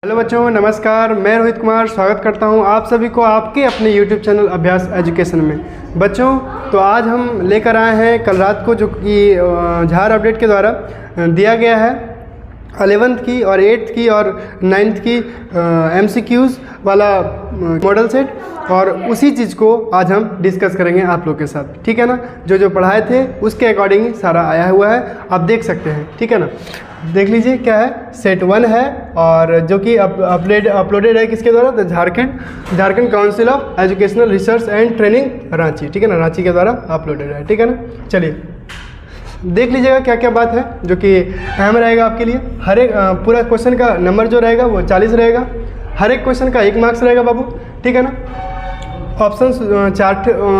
Hello बच्चों, नमस्कार। मैं रोहित कुमार स्वागत करता हूं आप सभी को आपके अपने YouTube चैनल अभ्यास एजुकेशन में। बच्चों, तो आज हम लेकर आए हैं कल रात को जो कि झार अपडेट के द्वारा दिया गया है 11th की और 8th की और 9th की MCQs वाला मॉडल सेट, और उसी चीज़ को आज हम डिस्कस करेंगे आप लोग के साथ। ठीक है ना। जो जो पढ़ाए थे उसके अकॉर्डिंग ही सारा आया हुआ है, आप देख सकते हैं। ठीक है ना। देख लीजिए क्या है, सेट 1 है और जो कि अपलोडेड है किसके द्वारा, तो Jharkhand council of educational research and training Ranchi. ठीक है ना, रांची के द्वारा अपलोडेड है। ठीक है ना। चलिए देख लीजिएगा क्या क्या बात है जो कि अहम रहेगा आपके लिए। हर एक पूरा क्वेश्चन का नंबर जो रहेगा वो 40 रहेगा। हर एक क्वेश्चन का 1 मार्क्स रहेगा बाबू। ठीक है ना। ऑप्शन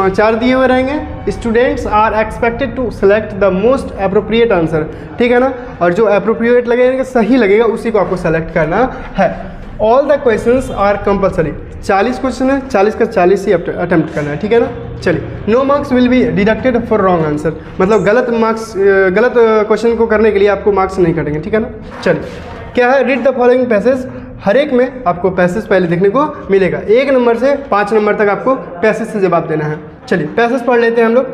चार दिए हुए रहेंगे। Students are expected to select the most appropriate answer. ठीक है ना। और जो अप्रोप्रिएट लगेगा, सही लगेगा, उसी को आपको सेलेक्ट करना है। All the questions are compulsory. 40 question है, 40 का 40 ही अटेम्प्ट करना है। ठीक है ना। चलिए, no marks will be deducted for wrong answer, मतलब गलत क्वेश्चन को करने के लिए आपको मार्क्स नहीं कटेंगे। ठीक है ना। चलिए क्या है, रीड द फॉलोइंग पैसेज। हर एक में आपको पैसेज पहले देखने को मिलेगा। 1 नंबर से 5 नंबर तक आपको पैसेज से जवाब देना है। चलिए पैसेज पढ़ लेते हैं हम लोग।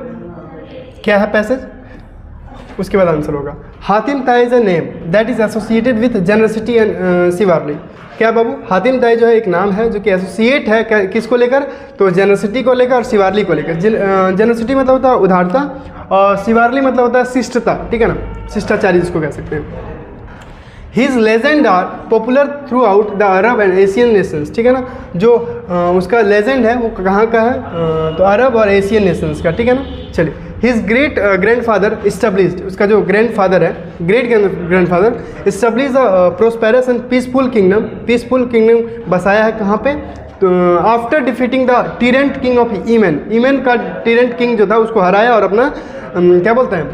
क्या है पैसेज, उसके बाद आंसर होगा। Hatim Tai is a name that is associated with generosity and chivalry. क्या बाबू, हातिम ताई जो है एक नाम है जो कि एसोसिएट है किसको लेकर, तो जनरसिटी को लेकर और शिवारली को लेकर। जनरसिटी मतलब होता है उदारता और शिवारली मतलब होता है शिष्टता। ठीक है ना, शिष्टाचारी जिसको कह सकते हैं। His legend are popular throughout the Arab and Asian nations। ठीक है ना। जो उसका लेजेंड है वो कहाँ का है, तो अरब और एशियन नेशंस का। ठीक है ना। चलिए, हिज ग्रेट ग्रैंडफादर इस्टेब्लिश्ड, उसका जो ग्रैंडफादर है, great grandfather establish the prosperous and peaceful kingdom बसाया है कहाँ पे, तो after defeating the tyrant king of Yemen का टीरेंट किंग जो था उसको हराया और अपना क्या बोलते हैं,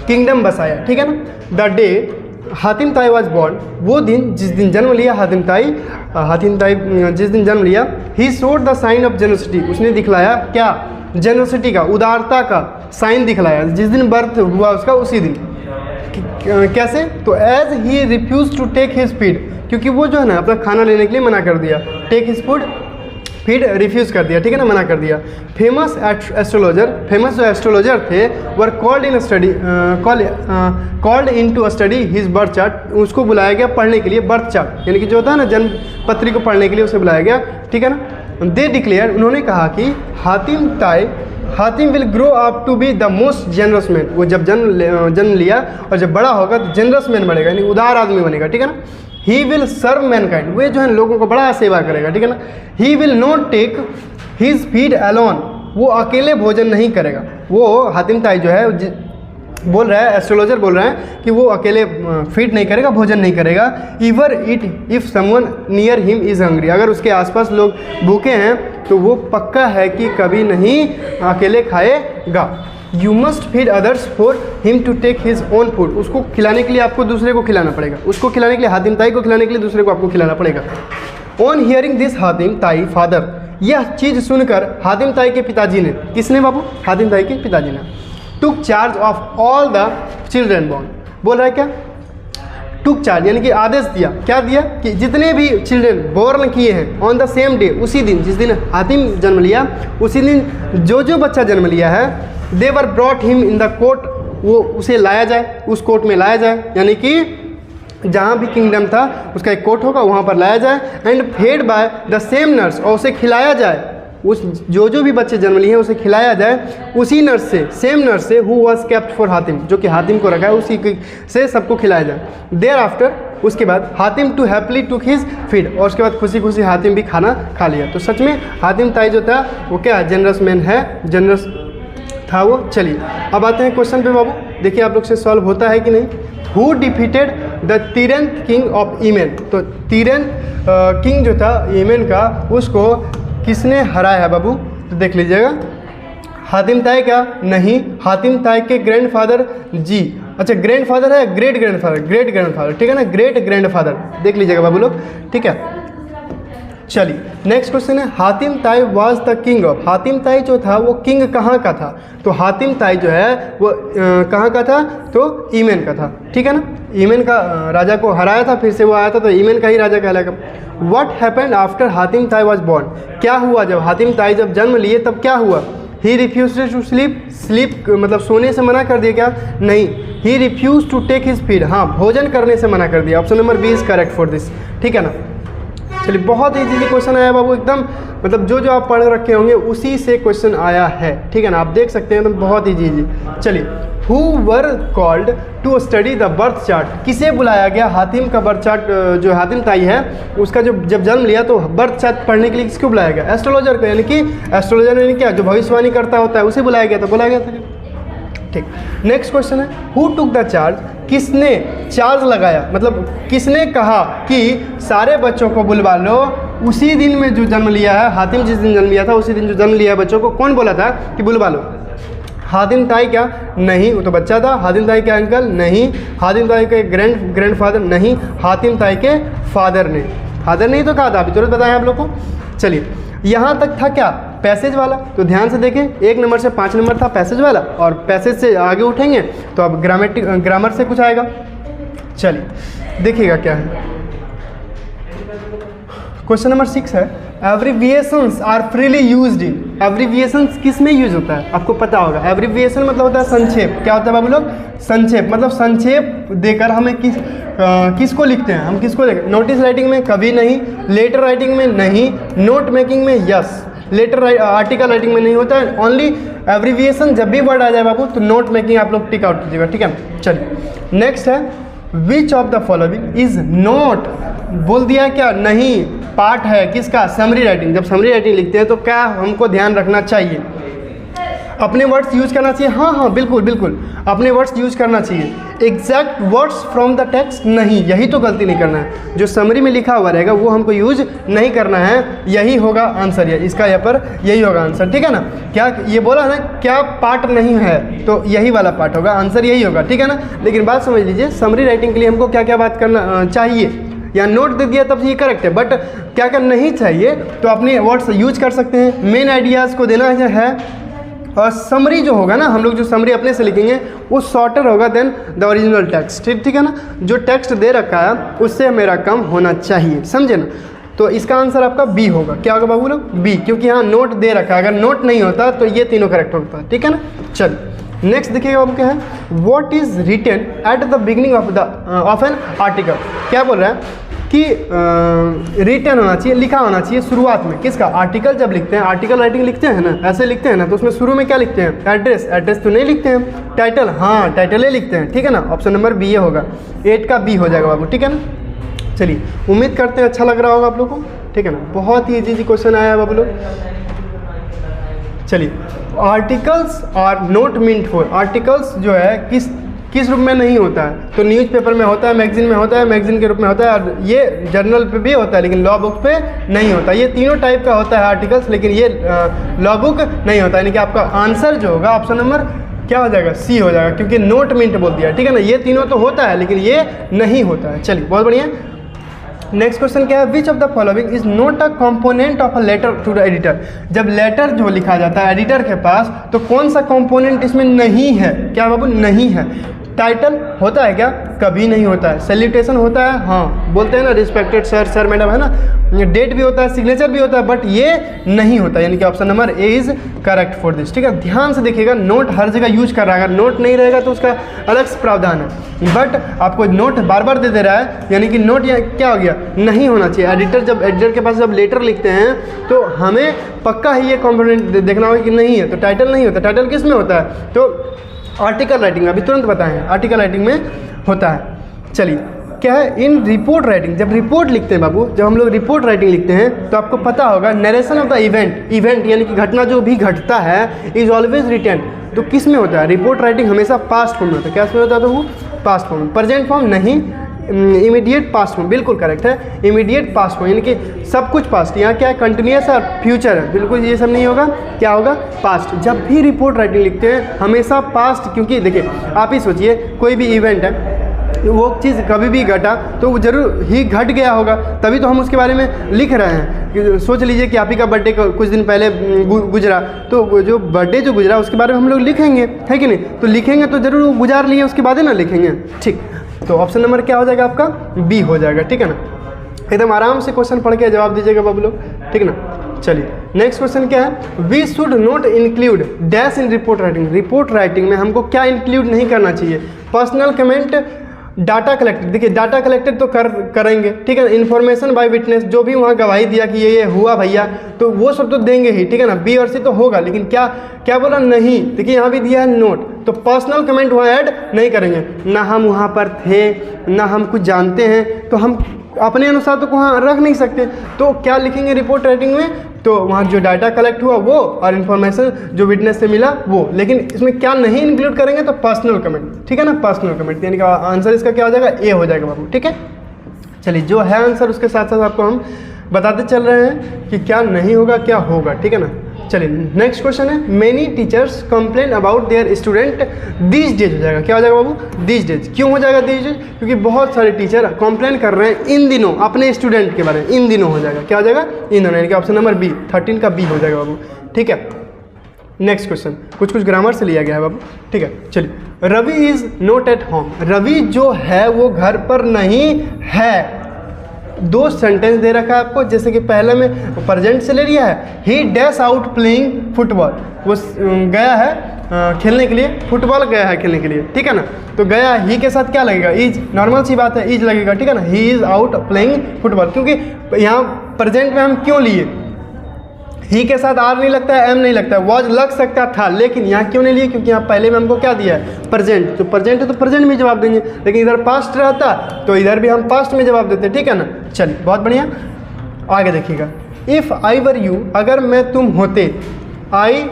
किंगडम बसाया। ठीक है ना। द डे हातिम ताई वॉज बॉर्न, वो दिन जिस दिन जन्म लिया हातिम ताई जिस दिन जन्म लिया, he showed the sign of generosity, उसने दिखलाया क्या, जेनरसिटी का, उदारता का साइन दिखलाया जिस दिन बर्थ हुआ उसका, उसी दिन। कैसे, तो as he refuse to take his feed, क्योंकि वो जो है ना अपना खाना लेने के लिए मना कर दिया। टेक हिज फीड रिफ्यूज़ कर दिया। ठीक है ना, मना कर दिया। फेमस जो एस्ट्रोलॉजर थे were called in to study his birth chart, उसको बुलाया गया पढ़ने के लिए बर्थ चार्ट, यानी कि जो होता है ना जन्म पत्री को पढ़ने के लिए उसे बुलाया गया। ठीक है ना। दे डिक्लेयर, उन्होंने कहा कि Hatim will grow up to be the most generous man, वो जब जन्म लिया और जब बड़ा होगा तो जेनरस मैन बनेगा, यानी उदार आदमी बनेगा। ठीक है ना। ही विल सर्व मैनकाइंड, वे जो है लोगों को बड़ा सेवा करेगा। ठीक है ना। He will not take his feed alone, वो अकेले भोजन नहीं करेगा। वो हातिम ताई जो है बोल रहा है, एस्ट्रोलॉजर बोल रहा है कि वो अकेले फीड नहीं करेगा, भोजन नहीं करेगा। Ever it if someone near him is hungry, अगर उसके आसपास लोग भूखे हैं तो वो पक्का है कि कभी नहीं अकेले खाएगा। You must feed others for him to take his own food, उसको खिलाने के लिए आपको दूसरे को खिलाना पड़ेगा, उसको खिलाने के लिए, हातिम ताई को खिलाने के लिए दूसरे को आपको खिलाना पड़ेगा। ऑन हियरिंग दिस हातिम ताई फादर, यह चीज़ सुनकर हातिम ताई के पिताजी ने, किसने बाबू, हातिम ताई के पिताजी ने, टुक charge of all the children born, बोल रहा है क्या, टुक चार्ज यानी कि आदेश दिया। क्या दिया कि जितने भी चिल्ड्रन बॉर्न किए हैं ऑन द सेम डे, उसी दिन जिस दिन हातिम जन्म लिया, उसी दिन जो बच्चा जन्म लिया है, they were brought him in the court, वो उसे लाया जाए, उस कोर्ट में लाया जाए, यानी कि जहाँ भी किंगडम था उसका एक कोर्ट होगा, वहाँ पर लाया जाए। And fed by the same nurse, और उसे खिलाया जाए, उस जो भी बच्चे जन्म लिए हैं उसे खिलाया जाए उसी नर्स से, सेम नर्स से, who was kept for Hatim, जो कि हातिम को रखा है, उसी से सबको खिलाया जाए। देयर आफ्टर, उसके बाद Hatim too happily took his feed, और उसके बाद खुशी खुशी हातिम भी खाना खा लिया। तो सच में हातिम ताई जो था वो क्या जनरस मैन है, जनरस था वो। चलिए अब आते हैं क्वेश्चन पे बाबू, देखिए आप लोग से सॉल्व होता है कि नहीं। Who defeated the tyrant king of Yemen, तो टीरेंट किंग जो था ईमेन का, उसको किसने हराया है बाबू, तो देख लीजिएगा। हातिम ताई क्या, नहीं, हातिम ताई के ग्रैंडफादर जी, अच्छा ग्रैंडफादर है, ग्रेट ग्रैंडफादर, ठीक है ना, ग्रेट ग्रैंडफादर, देख लीजिएगा बाबू लोग। ठीक है, चलिए नेक्स्ट क्वेश्चन है, हातिम ताई was the king of. Hatim ताई जो था वो किंग कहाँ का था? तो हातिम ताई जो है वो कहाँ का था? तो यमन का था, ठीक है ना। यमन का राजा को हराया था, फिर से वो आया था, तो यमन का ही राजा कहलाएगा। व्हाट हैपेंड आफ्टर हातिम ताई वाज बोर्न? क्या हुआ जब हातिम ताई जब जन्म लिए तब क्या हुआ? He refuse to sleep. Sleep मतलब सोने से मना कर दिया क्या? नहीं, he refuse to take his feed. हाँ, भोजन करने से मना कर दिया। Option number B is correct for this, ठीक है ना। चलिए बहुत इजीली क्वेश्चन आया बाबू, एकदम मतलब जो जो आप पढ़ रखे होंगे उसी से क्वेश्चन आया है, ठीक है ना। आप देख सकते हैं, तो बहुत इजी। चलिए, who were called to study the birth chart? किसे बुलाया गया हातिम का बर्थ चार्ट? जो हातिम ताई है उसका जो जब जन्म लिया तो बर्थ चार्ट पढ़ने के लिए किसको बुलाया गया? एस्ट्रोलॉजर को, यानी कि एस्ट्रोलॉजर यानी क्या, जो भविष्यवाणी करता होता है उसे बुलाया गया था, बुलाया गया था, ठीक। नेक्स्ट क्वेश्चन है, हु टुक द चार्ज? किसने चार्ज लगाया, मतलब किसने कहा कि सारे बच्चों को बुलवा लो? उसी दिन में जो जन्म लिया है हातिम, जिस दिन जन्म लिया था उसी दिन जो जन्म लिया है बच्चों को, कौन बोला था कि बुलवा लो? हातिम ताई क्या? नहीं, वो तो बच्चा था। हातिम ताई के अंकल? नहीं। हातिम ताई के ग्रैंडफादर? नहीं। हातिम ताई के फादर ने। फादर नहीं तो कहा था, अभी तुरंत बताया आप लोग को। चलिए, यहाँ तक था क्या? पैसेज वाला। तो ध्यान से देखें, 1 नंबर से 5 नंबर था पैसेज वाला, और पैसेज से आगे उठेंगे तो अब ग्रामर से कुछ आएगा। चलिए देखिएगा क्या है। क्वेश्चन नंबर 6 है, abbreviations are freely used in. Abbreviations किस में यूज होता है? आपको पता होगा। एब्रीविएशन मतलब होता है संक्षेप। क्या होता है बाबू लोग? संक्षेप। मतलब संक्षेप देकर हमें किसको लिखते हैं? हम किसको लिखते हैं? नोटिस राइटिंग में कभी नहीं, लेटर राइटिंग में नहीं, नोट मेकिंग में यस, लेटर आर्टिकल राइटिंग में नहीं होता है। ओनली एब्रीविएशन जब भी वर्ड आ जाए बाबू तो नोट मेकिंग आप लोग टिक आउट कीजिएगा, ठीक है। चलिए नेक्स्ट है, which of the following is not? बोल दिया क्या? नहीं, पार्ट है किसका? Summary writing. जब समरी राइटिंग लिखते हैं तो क्या हमको ध्यान रखना चाहिए? अपने वर्ड्स यूज करना चाहिए। हाँ हाँ बिल्कुल बिल्कुल, अपने वर्ड्स यूज करना चाहिए। Exact words from the text नहीं, यही तो गलती नहीं करना है। जो समरी में लिखा हुआ रहेगा वो हमको यूज नहीं करना है, यही होगा आंसर। इसका यहाँ पर यही होगा आंसर, ठीक है ना। क्या ये बोला है ना, क्या पार्ट नहीं है, तो यही वाला पार्ट होगा, आंसर यही होगा, ठीक है ना। लेकिन बात समझ लीजिए, समरी राइटिंग के लिए हमको क्या क्या बात करना चाहिए, या नोट दे दिया तब ये करेक्ट है, बट क्या क्या नहीं चाहिए तो अपने वर्ड्स यूज कर सकते हैं। मेन आइडियाज़ को देना है, और समरी जो होगा ना, हम लोग जो समरी अपने से लिखेंगे वो शॉर्टर होगा देन द ओरिजिनल टेक्स्ट, ठीक है ना। जो टेक्स्ट दे रखा है उससे मेरा कम होना चाहिए, समझे ना। तो इसका आंसर आपका बी होगा। क्या होगा बाबू लोग? बी, क्योंकि यहाँ नोट दे रखा है। अगर नोट नहीं होता तो ये तीनों करेक्ट होता, ठीक है ना। चलिए नेक्स्ट देखिएगा अब क्या है, what is written at the beginning of an article? क्या बोल रहा है कि रिटन होना चाहिए, लिखा होना चाहिए शुरुआत में। किसका? आर्टिकल जब लिखते हैं, आर्टिकल राइटिंग लिखते हैं ना, ऐसे लिखते हैं ना, तो उसमें शुरू में क्या लिखते हैं? एड्रेस। एड्रेस तो नहीं लिखते हैं। टाइटल, हाँ टाइटल ही लिखते हैं, ठीक है ना। ऑप्शन नंबर बी होगा, 8 का बी हो जाएगा बाबू, ठीक है ना। चलिए उम्मीद करते हैं अच्छा लग रहा होगा आप लोगों को, ठीक है ना। बहुत ही इजी क्वेश्चन आया है बाबू लोग। चलिए, articles are not meant for. Articles जो है किस रूप में नहीं होता है? तो न्यूज़पेपर में होता है, मैगजीन में होता है, मैगजीन के रूप में होता है, और ये जर्नल पे भी होता है, लेकिन लॉ बुक पे नहीं होता। ये तीनों टाइप का होता है आर्टिकल्स, लेकिन ये लॉ बुक नहीं होता। यानी कि आपका आंसर जो होगा ऑप्शन नंबर क्या हो जाएगा? सी हो जाएगा, क्योंकि नोट मिंट बोल दिया, ठीक है ना। ये तीनों तो होता है लेकिन ये नहीं होता है। चलिए बहुत बढ़िया। नेक्स्ट क्वेश्चन क्या है, which of the following is not a component of a letter to the editor? जब लेटर जो लिखा जाता है एडिटर के पास तो कौन सा कंपोनेंट इसमें नहीं है? क्या बाबू? नहीं है। टाइटल होता है क्या? कभी नहीं होता है। सैल्यूटेशन होता है, हाँ बोलते हैं ना, रिस्पेक्टेड सर, सर मैडम, है ना। डेट भी होता है, सिग्नेचर भी होता है, बट ये नहीं होता, यानी कि option number A is correct for this, ठीक है। ध्यान से देखिएगा, नोट हर जगह यूज कर रहा है, अगर नोट नहीं रहेगा तो उसका अलग से प्रावधान है, बट आपको नोट बार बार दे रहा है, यानी कि नोट क्या हो गया? नहीं होना चाहिए। एडिटर के पास जब लेटर लिखते हैं तो हमें पक्का ही ये कॉम्पोनेंट देखना होगा कि नहीं है, तो टाइटल नहीं होता। टाइटल किस में होता है? तो आर्टिकल राइटिंग, अभी तुरंत बताएं, आर्टिकल राइटिंग में होता है। चलिए क्या है, इन रिपोर्ट राइटिंग, जब रिपोर्ट लिखते हैं बाबू, जब हम लोग रिपोर्ट राइटिंग लिखते हैं तो आपको पता होगा नरेशन ऑफ द इवेंट यानी कि घटना जो भी घटता है इज ऑलवेज रिटन। तो किस में होता है? रिपोर्ट राइटिंग हमेशा पास्ट फॉर्म में होता है। क्या में होता है? तो वो पास्ट फॉर्म, प्रेजेंट फॉर्म नहीं, इमीडिएट पास्ट फॉर्म, बिल्कुल करेक्ट है, इमीडिएट पास्ट फॉर्म, यानी कि सब कुछ पास्ट। यहाँ क्या है? कंटिन्यूस और फ्यूचर है, बिल्कुल ये सब नहीं होगा। क्या होगा? पास्ट। जब भी रिपोर्ट राइटिंग लिखते हैं हमेशा पास्ट, क्योंकि देखिए आप ही सोचिए, कोई भी इवेंट है, वो चीज़ कभी भी घटा तो वो जरूर ही घट गया होगा, तभी तो हम उसके बारे में लिख रहे हैं। सोच लीजिए कि आप ही का बर्थडे कुछ दिन पहले गुजरा, तो जो बर्थडे जो गुजरा उसके बारे में हम लोग लिखेंगे, है कि नहीं? तो लिखेंगे तो जरूर वो गुजार लिए उसके बाद ही ना लिखेंगे। ठीक, तो ऑप्शन नंबर क्या हो जाएगा आपका? बी हो जाएगा। ठीक है ना, एकदम आराम से क्वेश्चन पढ़ के जवाब दीजिएगा बाबू लोग, ठीक ना। चलिए नेक्स्ट क्वेश्चन क्या है? We should not include dash in report writing. Report writing में हमको क्या इंक्लूड नहीं करना चाहिए? Personal comment, data collected. देखिए डाटा कलेक्टेड तो करेंगे, ठीक है ना। इन्फॉर्मेशन बाय विटनेस, जो भी वहाँ गवाही दिया कि ये हुआ भैया, तो वो सब तो देंगे ही, ठीक है ना। बी और सी तो होगा, लेकिन क्या क्या बोला? नहीं। देखिए यहाँ भी दिया है नोट, तो पर्सनल कमेंट वहाँ ऐड नहीं करेंगे। ना हम वहाँ पर थे, ना हम कुछ जानते हैं, तो हम अपने अनुसार तो वहाँ रख नहीं सकते। तो क्या लिखेंगे रिपोर्ट राइटिंग में? तो वहाँ जो डाटा कलेक्ट हुआ वो, और इन्फॉर्मेशन जो विटनेस से मिला वो। लेकिन इसमें क्या नहीं इंक्लूड करेंगे? तो पर्सनल कमेंट, ठीक है ना। पर्सनल कमेंट यानी कि आंसर इसका क्या हो जाएगा? ए हो जाएगा बाबू, ठीक है। चलिए जो है आंसर उसके साथ साथ आपको हम बताते चल रहे हैं कि क्या नहीं होगा क्या होगा, ठीक है ना। चलिए नेक्स्ट क्वेश्चन है, many teachers complain about their student these days. हो जाएगा, क्या हो जाएगा बाबू? These days. क्यों हो जाएगा दीज डेज? क्योंकि बहुत सारे टीचर कंप्लेन कर रहे हैं इन दिनों अपने स्टूडेंट के बारे में। इन दिनों हो जाएगा, क्या हो जाएगा? इन दिनों, यानी कि ऑप्शन नंबर बी 13 का बी हो जाएगा बाबू, ठीक है। नेक्स्ट क्वेश्चन कुछ ग्रामर से लिया गया है बाबू, ठीक है। चलिए Ravi is not at home. Ravi जो है वो घर पर नहीं है। दो सेंटेंस दे रखा है आपको, जैसे कि पहले में प्रेजेंट से ले लिया है, ही डैश आउट प्लेइंग फुटबॉल। वो गया है खेलने के लिए, फुटबॉल गया है खेलने के लिए, ठीक है ना। तो गया, ही के साथ क्या लगेगा? इज, नॉर्मल सी बात है, इज लगेगा, ठीक है ना। He is out playing football, क्योंकि यहाँ प्रेजेंट में हम क्यों लिए? ही के साथ आर नहीं लगता है, एम नहीं लगता है, वॉज लग सकता था, लेकिन यहाँ क्यों नहीं लिए? क्योंकि यहाँ पहले में हमको क्या दिया है? प्रेजेंट। तो प्रेजेंट है तो प्रेजेंट में जवाब देंगे, लेकिन इधर पास्ट रहता तो इधर भी हम पास्ट में जवाब देते, ठीक है ना। चलिए बहुत बढ़िया, आगे देखिएगा। इफ़ आई वर यू, अगर मैं तुम होते, I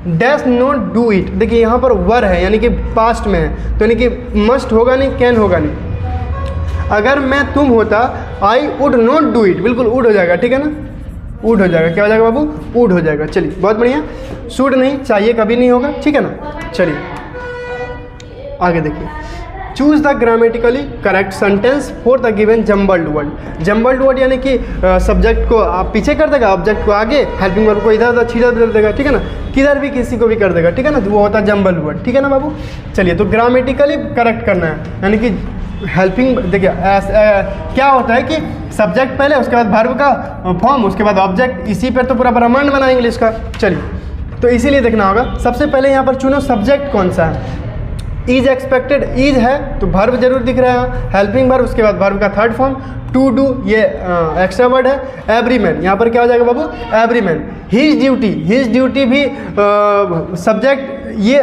dash not do it. देखिए यहाँ पर वर है यानी कि पास्ट में है, तो यानी कि मस्ट होगा नहीं, कैन होगा नहीं। अगर मैं तुम होता, I would not do it, बिल्कुल वुड हो जाएगा, ठीक है ना। वुड हो जाएगा, क्या हो जाएगा बाबू? वुड हो जाएगा। चलिए बहुत बढ़िया। शुड नहीं, चाहिए कभी नहीं होगा, ठीक है ना। चलिए आगे देखिए, choose the grammatically correct sentence for the given jumbled word. Jumbled word यानी कि सब्जेक्ट को आप पीछे कर देगा, ऑब्जेक्ट को आगे, हेल्पिंग वर्ब को इधर उधर छीड़ा बदल देगा, ठीक है ना। किधर भी किसी को भी कर देगा, ठीक है ना। तो वो होता है जम्बल्ड वर्ड, ठीक है ना बाबू। चलिए तो ग्रामेटिकली करेक्ट करना है, यानी कि हेल्पिंग। देखिए क्या होता है कि सब्जेक्ट पहले, उसके बाद वर्ब का फॉर्म, उसके बाद ऑब्जेक्ट, इसी पर तो पूरा ब्रह्मांड बना इंग्लिश का। चलिए तो इसीलिए देखना होगा, सबसे पहले यहाँ पर चुनो सब्जेक्ट कौन सा है। इज एक्सपेक्टेड, इज है तो वर्ब जरूर दिख रहा है, हेल्पिंग वर्ब, उसके बाद वर्ब का थर्ड फॉर्म टू डू, ये एक्स्ट्रा वर्ड है। एवरी मैन, यहाँ पर क्या हो जाएगा बाबू? Every man. His duty, his duty भी सब्जेक्ट, ये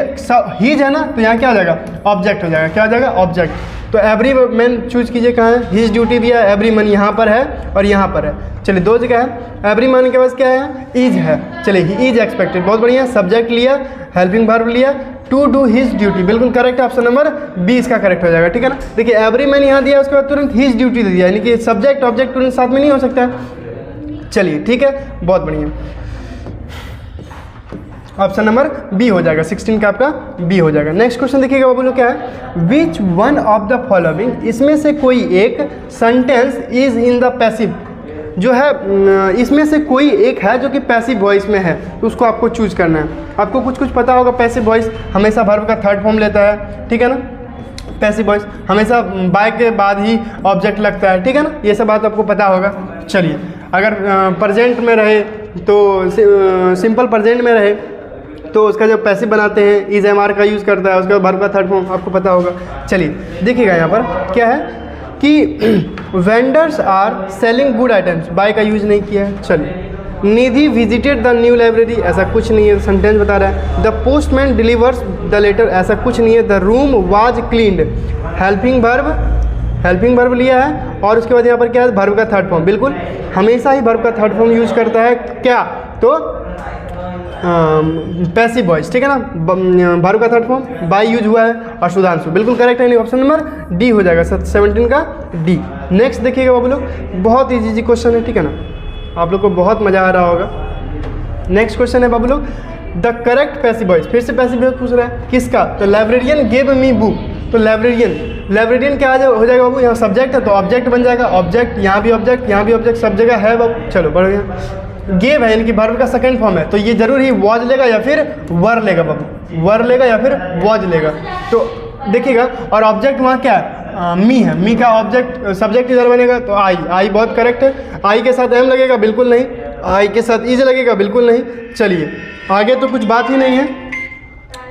हिज है ना, तो यहाँ क्या हो जाएगा? ऑब्जेक्ट हो जाएगा, क्या हो जाएगा? ऑब्जेक्ट। तो एवरी मैन चूज कीजिए कहाँ है? हिज ड्यूटी दिया है, एवरी मैन यहाँ पर है और यहाँ पर है। चलिए दो जगह है। एवरी मैन के पास क्या है? इज है। चलिए ही इज एक्सपेक्टेड, बहुत बढ़िया। सब्जेक्ट लिया, हेल्पिंग वर्ब लिया, टू डू हिज ड्यूटी, बिल्कुल करेक्ट। ऑप्शन नंबर बी इसका करेक्ट हो जाएगा, ठीक है ना। देखिए एवरी मैन यहाँ दिया, उसके बाद तुरंत हिज ड्यूटी दे दिया, यानी कि सब्जेक्ट ऑब्जेक्ट तुरंत साथ में नहीं हो सकता है। चलिए ठीक है, बहुत बढ़िया। ऑप्शन नंबर बी हो जाएगा, 16 का आपका बी हो जाएगा। नेक्स्ट क्वेश्चन देखिएगा बाबू लोग, क्या है? Which one of the following, इसमें से कोई एक sentence is in the passive, जो है इसमें से कोई एक है जो कि पैसिव वॉइस में है, तो उसको आपको चूज करना है। आपको कुछ पता होगा, पैसिव वॉइस हमेशा वर्ब का थर्ड फॉर्म लेता है, ठीक है ना। पैसिव वॉइस हमेशा बाय के बाद ही ऑब्जेक्ट लगता है, ठीक है ना। ये सब बात आपको पता होगा। चलिए अगर प्रेजेंट में रहे तो सिंपल प्रेजेंट में रहे तो उसका जब पैसिव बनाते हैं इज एम आर का यूज़ करता है, उसका वर्ब का थर्ड फॉर्म आपको पता होगा। चलिए देखिएगा यहाँ पर क्या है कि vendors are selling good items, by का यूज़ नहीं किया है। चलिए Nidhi visited the new library, ऐसा कुछ नहीं है, सेंटेंस बता रहा है। The postman delivers the letter, ऐसा कुछ नहीं है। The room was cleaned, helping verb लिया है और उसके बाद यहाँ पर क्या है? वर्ब का थर्ड फॉर्म। बिल्कुल हमेशा ही वर्ब का थर्ड फॉर्म यूज़ करता है क्या? तो पैसिव वॉइस, ठीक है ना। वर्ब का थर्ड फॉर्म बाय यूज हुआ है और सुधांशु, बिल्कुल करेक्ट है। ऑप्शन नंबर डी हो जाएगा, 17 का डी। नेक्स्ट देखिएगा बाबू लोग, बहुत इजी क्वेश्चन है, ठीक है ना। आप लोग को बहुत मज़ा आ रहा होगा। नेक्स्ट क्वेश्चन है बाबू लोग, द करेक्ट पैसिव वॉइस, फिर से पैसिव वॉइस पूछ रहा है किसका? तो लाइब्रेरियन गेव मी बुक, तो लाइब्रेरियन क्या हो जाएगा बाबू, यहाँ सब्जेक्ट है तो ऑब्जेक्ट बन जाएगा, ऑब्जेक्ट, यहाँ भी ऑब्जेक्ट, यहाँ भी ऑब्जेक्ट, सब जगह है बाबू। चलो बढ़िया। गेव है यानी कि वर्ब का सेकंड फॉर्म है, तो ये जरूर ही वॉज लेगा या फिर वर लेगा बाबू, वर लेगा या फिर वॉज लेगा। तो देखिएगा, और ऑब्जेक्ट वहाँ क्या है, मी है, मी का ऑब्जेक्ट सब्जेक्ट इधर बनेगा तो आई बहुत करेक्ट है। आई के साथ एम लगेगा, बिल्कुल नहीं। आई के साथ इज लगेगा, बिल्कुल नहीं। चलिए आगे तो कुछ बात ही नहीं है,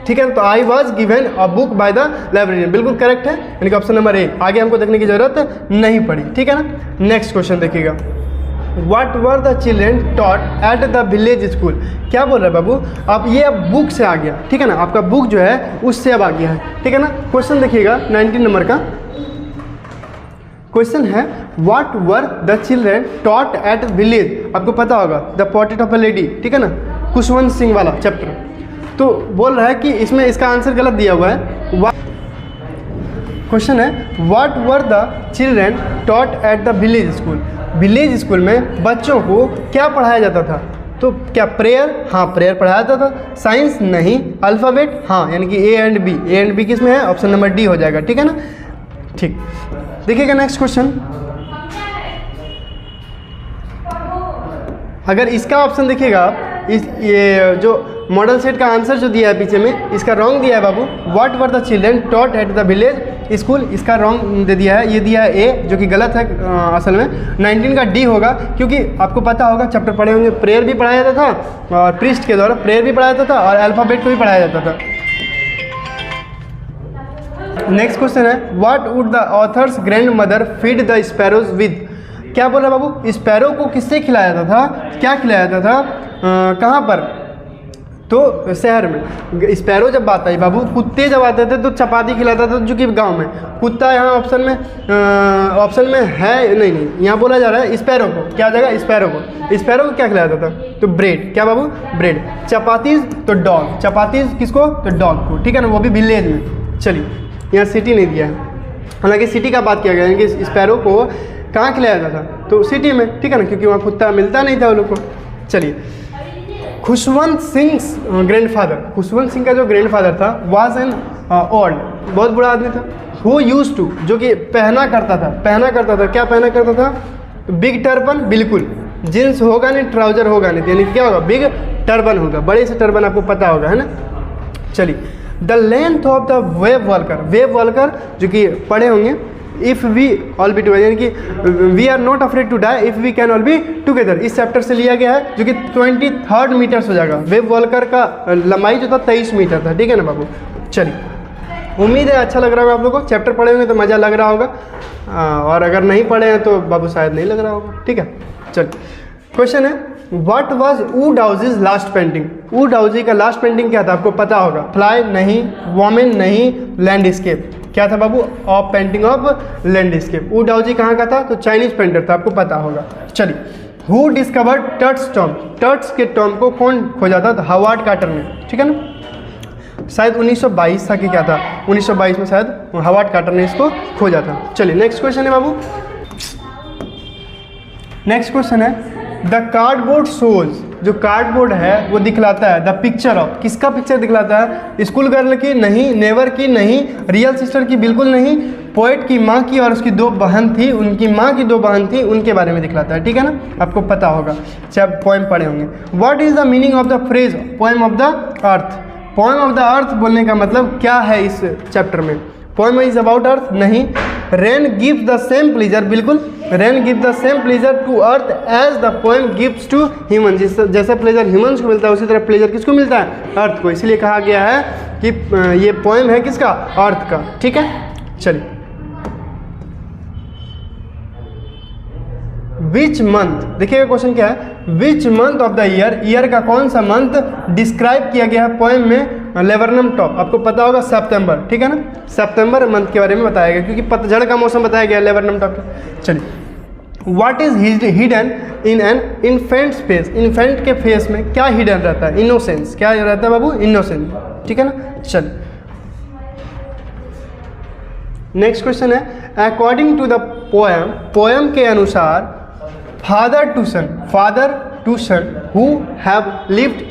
ठीक है। तो I was given a book by the librarian, बिल्कुल करेक्ट है, यानी कि ऑप्शन नंबर ए। आगे हमको देखने की जरूरत नहीं पड़ी, ठीक है ना। नेक्स्ट क्वेश्चन देखिएगा, What were the children taught at the village school? क्या बोल रहा है बाबू, अब ये अब बुक से आ गया, ठीक है ना, आपका बुक जो है उससे अब आ गया है, ठीक है ना। क्वेश्चन देखिएगा 19 नंबर का क्वेश्चन है, What were the children taught at village? आपको पता होगा the portrait of A lady, ठीक है ना, खुशवंत सिंह वाला चैप्टर। तो बोल रहा है कि इसमें इसका आंसर गलत दिया हुआ है। क्वेश्चन है, What were the children taught at the village school? Village school में बच्चों को क्या पढ़ाया जाता था? तो क्या प्रेयर? हाँ प्रेयर पढ़ाया जाता था। साइंस? नहीं। अल्फ़ाबेट? हाँ, यानी कि ए एंड बी किस में है? ऑप्शन नंबर डी हो जाएगा, ठीक है ना। ठीक, देखिएगा नेक्स्ट क्वेश्चन। अगर इसका ऑप्शन देखिएगा आप, ये जो मॉडल सेट का आंसर जो दिया है पीछे में, इसका रॉन्ग दिया है बाबू। What were the children taught at the village school, इसका रॉन्ग दे दिया है, ये दिया है ए, जो कि गलत है असल में। 19 का डी होगा, क्योंकि आपको पता होगा चैप्टर पढ़े होंगे, प्रेयर भी पढ़ाया जाता था और प्रीस्ट के द्वारा प्रेयर भी पढ़ाया जाता था और अल्फ़ाबेट को भी पढ़ाया जाता था। नेक्स्ट क्वेश्चन है, what would the author's grand mother feed the sparrows with? क्या बोल रहा है बाबू, स्पैरो को किससे खिलाया जाता था, क्या खिलाया जाता था, कहाँ पर? तो शहर में। स्पैरो जब बात आई बाबू, कुत्ते जब आते थे तो चपाती खिलाता था, जो कि गांव में। कुत्ता यहाँ ऑप्शन में है नहीं, यहाँ बोला जा रहा है स्पैरो को। क्या आ जाएगा? स्पैरो को क्या खिलाया जाता था? तो ब्रेड। क्या बाबू? ब्रेड। चपातीज तो डॉग, चपातीज किसको? तो डॉग को, ठीक है ना, वो भी विलेज में। चलिए, यहाँ सिटी नहीं दिया है, हालांकि सिटी का बात किया गया है कि स्पैरो को कहाँ खिलाया जाता था? तो सिटी में, ठीक है ना, क्योंकि वहाँ कुत्ता मिलता नहीं था उन लोग को। चलिए, खुशवंत सिंह ग्रैंडफादर, खुशवंत सिंह का जो ग्रैंडफादर था वाज एन ओल्ड, बहुत बड़ा आदमी था। हु यूज्ड टू, जो कि पहना करता था। क्या पहना करता था? बिग टर्बन, बिल्कुल। जींस होगा नहीं, ट्राउजर होगा नहीं, यानी कि क्या होगा? बिग टर्बन होगा, बड़े से टर्बन आपको पता होगा, है ना। चलिए, the length of the wave walker जो कि पढ़े होंगे, if we all be together, यानी कि we are not afraid to die if we can all be together, इस चैप्टर से लिया गया है, जो कि 23 मीटर्स हो जाएगा। वेव वॉल्कर का लंबाई जो था 23 मीटर था, ठीक है ना बाबू। चलिए, उम्मीद है अच्छा लग रहा होगा आप लोगों को। चैप्टर पढ़े होंगे तो मज़ा लग रहा होगा, और अगर नहीं पढ़े हैं तो बाबू शायद नहीं लग रहा होगा, ठीक है। चलिए, क्वेश्चन है, what was Woodhouse's last painting? Woodhouse का लास्ट पेंटिंग क्या था? आपको पता होगा। फ्लाई नहीं, वोमेन नहीं, लैंडस्केप। क्या था बाबू? Of painting of landscape. Woodhouse कहाँ का था? तो चाइनीज पेंटर था, आपको पता होगा। चलिए, हु डिस्कवर्ड टर्ट्स टॉम? टर्ट्स के टॉम को कौन खोजा था? तो हावर्ड कार्टर ने, ठीक है ना। शायद 1922 था कि क्या था, 1922 में शायद हावर्ड कार्टर ने इसको खोजा था। चलिए, नेक्स्ट क्वेश्चन है बाबू। नेक्स्ट क्वेश्चन है, द कार्डबोर्ड शोज, जो कार्डबोर्ड है वो दिखलाता है द पिक्चर ऑफ, किसका पिक्चर दिखलाता है? स्कूल गर्ल की नहीं, नेवर की नहीं, रियल सिस्टर की बिल्कुल नहीं, पोएट की माँ की और उसकी 2 बहन थी, उनकी माँ की 2 बहन थी, उनके बारे में दिखलाता है, ठीक है ना, आपको पता होगा, चाहे पोएम पढ़े होंगे। What is the meaning of the phrase poem of the earth? Poem of the earth बोलने का मतलब क्या है इस चैप्टर में? पोएम इज अबाउट अर्थ नहीं। Rain gives the same pleasure, बिल्कुल, rain give the same pleasure to earth as the poem gives to human, जैसे प्लेजर ह्यूमंस को मिलता है उसी तरह प्लेजर किसको मिलता है? अर्थ को। इसलिए कहा गया है कि ये पोएम है किसका? अर्थ का, ठीक है। चलिए, विच मंथ, देखिएगा क्वेश्चन क्या है, which month of the year का कौन सा मंथ डिस्क्राइब किया गया है पोएम में? लेबरनम टॉप, आपको पता होगा सितंबर, ठीक है ना, सितंबर मंथ के बारे में बताया गया, क्योंकि पतझड़ का मौसम बताया गया लेबरनम टॉप का। चलिए, what is hidden in an infants face? Infant के फेस में क्या हिडन रहता है? इनोसेंस। क्या रहता है बाबू? इनोसेंस, ठीक है ना। चलिए, नेक्स्ट क्वेश्चन है, अकॉर्डिंग टू द पोएम के अनुसार father to son who have lived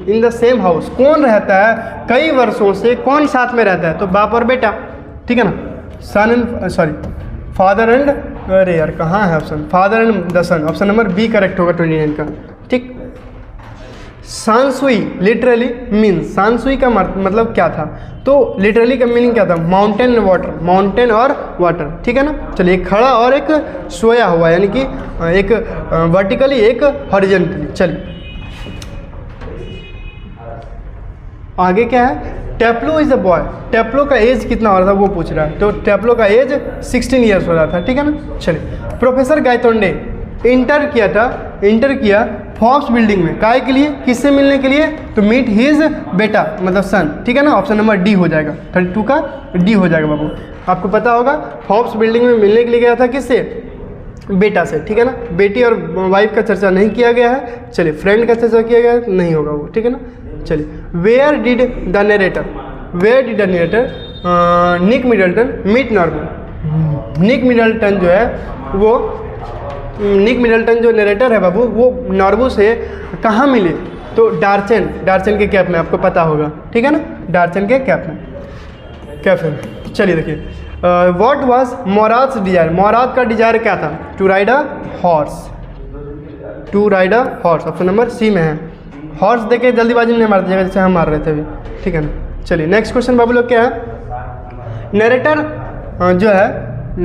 in the same house, कौन रहता है कई वर्षों से, कौन साथ में रहता है? तो बाप और बेटा, ठीक है ना, son and sorry father and, अरे यार कहाँ है option, father and the son, option number B correct होगा 29 का। ठीक, सांसुई लिटरली मीन्स, सांसुई का मतलब क्या था, तो लिटरली का मीनिंग क्या था, माउंटेन एंड वाटर, माउंटेन और वाटर, ठीक है ना। चलिए एक खड़ा और एक सोया हुआ, यानी कि एक वर्टिकली एक हॉरिजॉन्टली। चलिए आगे क्या है, टेप्लो इज अ बॉय, टेप्लो का एज कितना हो रहा था वो पूछ रहा है, तो टेप्लो का एज 16 ईयर्स हो रहा था, ठीक है ना। चलिए प्रोफेसर गायतोंडे इंटर किया फॉक्स बिल्डिंग में, काय के लिए, किससे मिलने के लिए, तो मीट हिज बेटा मतलब सन, ठीक है ना। ऑप्शन नंबर डी हो जाएगा, 32 का डी हो जाएगा बाबू। आपको पता होगा फॉक्स बिल्डिंग में मिलने के लिए गया था किससे, बेटा से, ठीक है ना। बेटी और वाइफ का चर्चा नहीं किया गया है। चलिए फ्रेंड का चर्चा किया गया है, नहीं होगा वो, ठीक है ना। चलिए where did the narrator Nick Middleton meet Norman, Nick Middleton जो है वो, निक मिडल्टन जो नरेटर है बाबू, वो नॉर्बू से कहाँ मिले, तो डार्चन के कैफ में, आपको पता होगा, ठीक है ना, डार्चन के कैफे में। चलिए देखिए, what was Morad's desire, Morad का डिजायर क्या था, to ride a horse, option number C में है। हॉर्स देखे जल्दीबाजी में नहीं मारते जगह जैसे हम मार रहे थे अभी, ठीक है ना। चलिए नेक्स्ट क्वेश्चन बाबू लोग क्या है,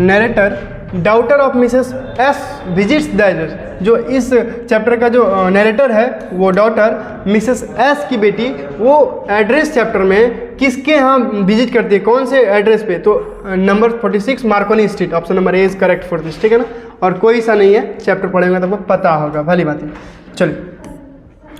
narrator daughter of Mrs S visits the address, जो इस चैप्टर का जो नरेटर है वो डॉटर मिसेस एस की बेटी, वो एड्रेस चैप्टर में किसके यहाँ विजिट करती है, कौन से एड्रेस पे, तो number 46 Markovnikov street, option number A is correct for this, ठीक है ना। और कोई सा नहीं है, चैप्टर पढ़ेंगे तो आपको पता होगा, भली बात है। चलिए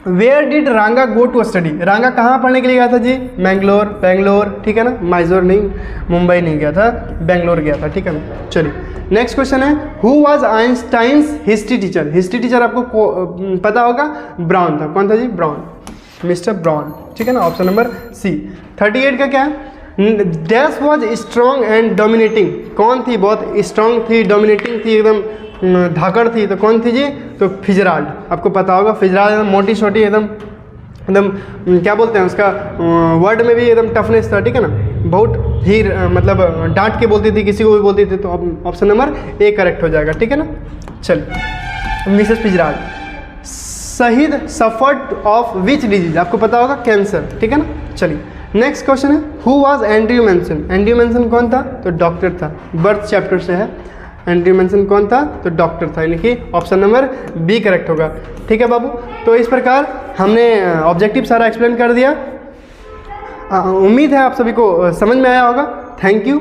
वेयर डिड रांगा गो टू स्टडी, रांगा कहाँ पढ़ने के लिए गया था जी, बेंगलोर, ठीक है ना, माइजोर नहीं, मुंबई नहीं गया था, बेंगलोर गया था, ठीक है ना। चलिए नेक्स्ट क्वेश्चन है, who was Einstein's history teacher, आपको पता होगा ब्राउन था, कौन था जी, ब्राउन, मिस्टर ब्राउन, ठीक है ना, ऑप्शन नंबर सी। 38 का क्या है, dash was strong and dominating, कौन थी, बहुत स्ट्रॉन्ग थी, डोमिनेटिंग थी, एकदम धाकड़ थी, तो कौन थी जी, तो फिजराल्ड, आपको पता होगा फिजराल्ड, एकदम मोटी छोटी, एकदम क्या बोलते हैं उसका, वर्ड में भी एकदम टफनेस था, ठीक है ना, बहुत ही मतलब डांट के बोलती थी, किसी को भी बोलती थी, तो ऑप्शन नंबर ए करेक्ट हो जाएगा, ठीक है ना। चलिए मिसेस फिजराल्ड शहीद सफर्ड ऑफ विच डिजीज, आपको पता होगा कैंसर, ठीक है ना। चलिए नेक्स्ट क्वेश्चन है, हु वाज एंड्रयू मेंशन कौन था, तो डॉक्टर था, बर्थ चैप्टर से है, एंड्रयू मेंशन कौन था, तो डॉक्टर था, यानी कि ऑप्शन नंबर बी करेक्ट होगा, ठीक है बाबू। तो इस प्रकार हमने ऑब्जेक्टिव सारा एक्सप्लेन कर दिया, उम्मीद है आप सभी को समझ में आया होगा। Thank you.